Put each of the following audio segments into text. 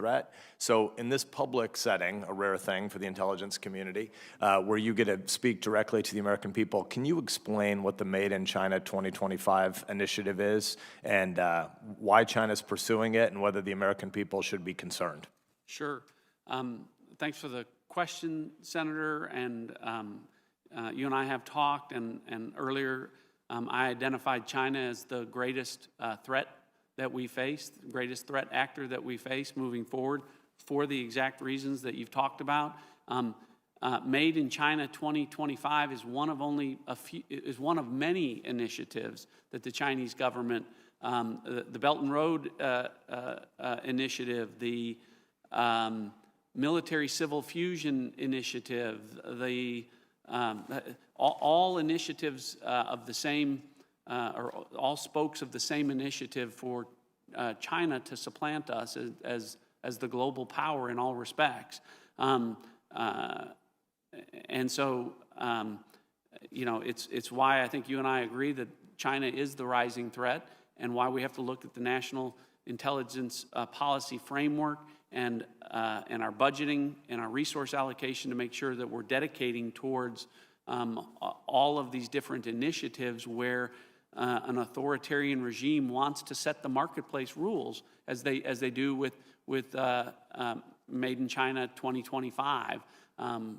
threat. So in this public setting, a rare thing for the intelligence community, where you get to speak directly to the American people, can you explain what the Made in China 2025 initiative is and why China's pursuing it and whether the American people should be concerned? Sure. Thanks for the question, Senator. And you and I have talked, and earlier I identified China as the greatest threat that we face, the greatest threat actor that we face moving forward for the exact reasons that you've talked about. Made in China 2025 is one of many initiatives that the Chinese government, the Belt and Road Initiative, the Military Civil Fusion Initiative, the all initiatives of the same, or all spokes of the same initiative for China to supplant us as the global power in all respects. And so, it's why I think you and I agree that China is the rising threat, and why we have to look at the national intelligence policy framework and our budgeting and our resource allocation to make sure that we're dedicating towards all of these different initiatives where an authoritarian regime wants to set the marketplace rules, as they do with Made in China 2025,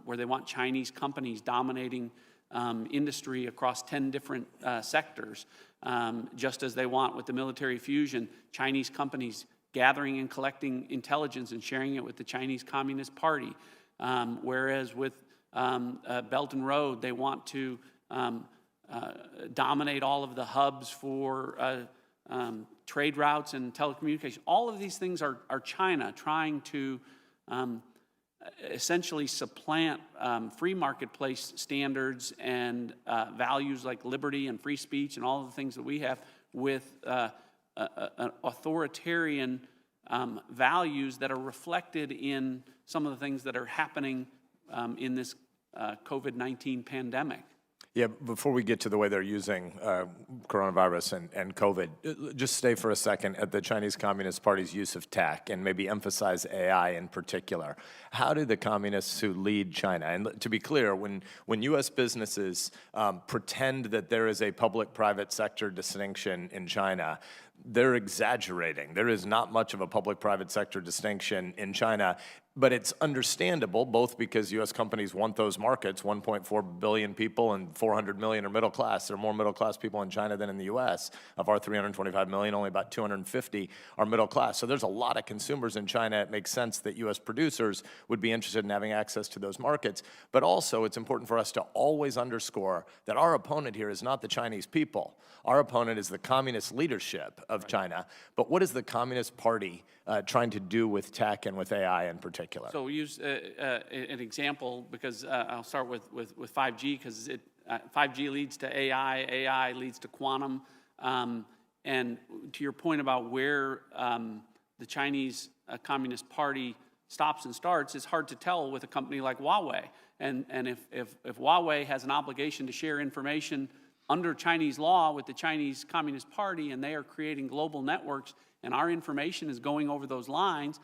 where they want Chinese companies dominating industry across 10 different sectors, just as they want with the military fusion, Chinese companies gathering and collecting intelligence and sharing it with the Chinese Communist Party. Whereas with Belt and Road, they want to dominate all of the hubs for trade routes and telecommunication. All of these things are China trying to essentially supplant free marketplace standards and values like liberty and free speech and all of the things that we have with authoritarian values that are reflected in some of the things that are happening in this COVID-19 pandemic. Yeah, before we get to the way they're using coronavirus and COVID, just stay for a second at the Chinese Communist Party's use of tech and maybe emphasize AI in particular. How do the communists who lead China, and to be clear, when U.S. businesses pretend that there is a public-private sector distinction in China, they're exaggerating. There is not much of a public-private sector distinction in China, but it's understandable, both because U.S. companies want those markets, 1.4 billion people and 400 million are middle class. There are more middle class people in China than in the U.S. Of our 325 million, only about 250 are middle class. So there's a lot of consumers in China. It makes sense that U.S. producers would be interested in having access to those markets. But also, it's important for us to always underscore that our opponent here is not the Chinese people. Our opponent is the communist leadership of China. But what is the Communist Party trying to do with tech and with AI in particular? So we'll use an example, because I'll start with 5G, because 5G leads to AI, AI leads to quantum. And to your point about where the Chinese Communist Party stops and starts, it's hard to tell with a company like Huawei. And if Huawei has an obligation to share information under Chinese law with the Chinese Communist Party, and they are creating global networks, and our information is going over those lines,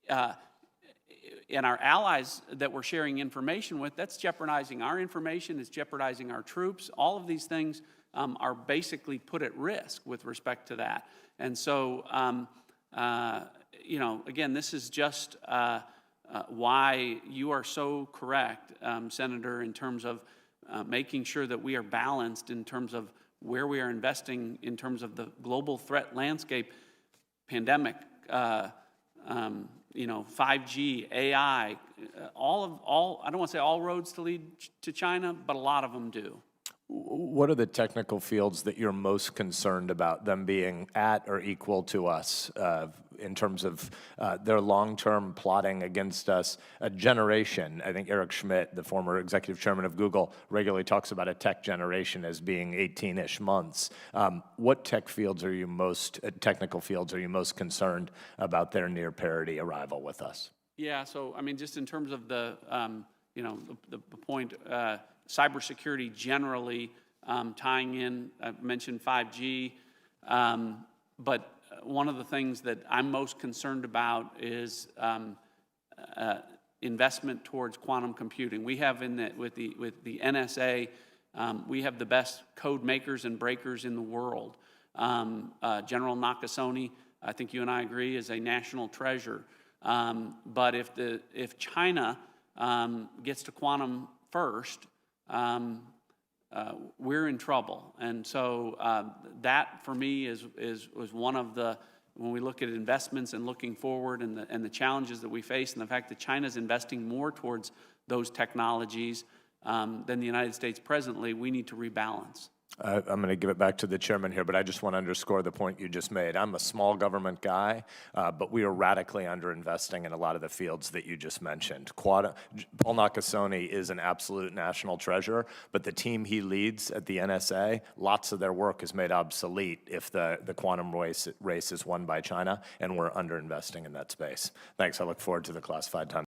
and our allies that we're sharing information with, that's jeopardizing our information, it's jeopardizing our troops. All of these things are basically put at risk with respect to that. And so, again, this is just why you are so correct, Senator, in terms of making sure that we are balanced in terms of where we are investing in terms of the global threat landscape, pandemic, 5G, AI, I don't want to say all roads to lead to China, but a lot of them do. What are the technical fields that you're most concerned about them being at or equal to us in terms of their long-term plotting against us? A generation, I think Eric Schmidt, the former executive chairman of Google, regularly talks about a tech generation as being 18-ish months. What technical fields are you most concerned about their near parity arrival with us? Yeah, so I mean, just in terms of the point, cybersecurity generally tying in, I mentioned 5G, but one of the things that I'm most concerned about is investment towards quantum computing. We have with the NSA, we have the best code makers and breakers in the world. General Nakasone, I think you and I agree, is a national treasure. But if China gets to quantum first, we're in trouble. And so that, for me, was one of the, when we look at investments and looking forward and the challenges that we face, and the fact that China's investing more towards those technologies than the United States presently, we need to rebalance. I'm going to give it back to the chairman here, but I just want to underscore the point you just made. I'm a small government guy, but we are radically underinvesting in a lot of the fields that you just mentioned. Paul Nakasone is an absolute national treasure, but the team he leads at the NSA, lots of their work is made obsolete if the quantum race is won by China, and we're underinvesting in that space. Thanks. I look forward to the classified time.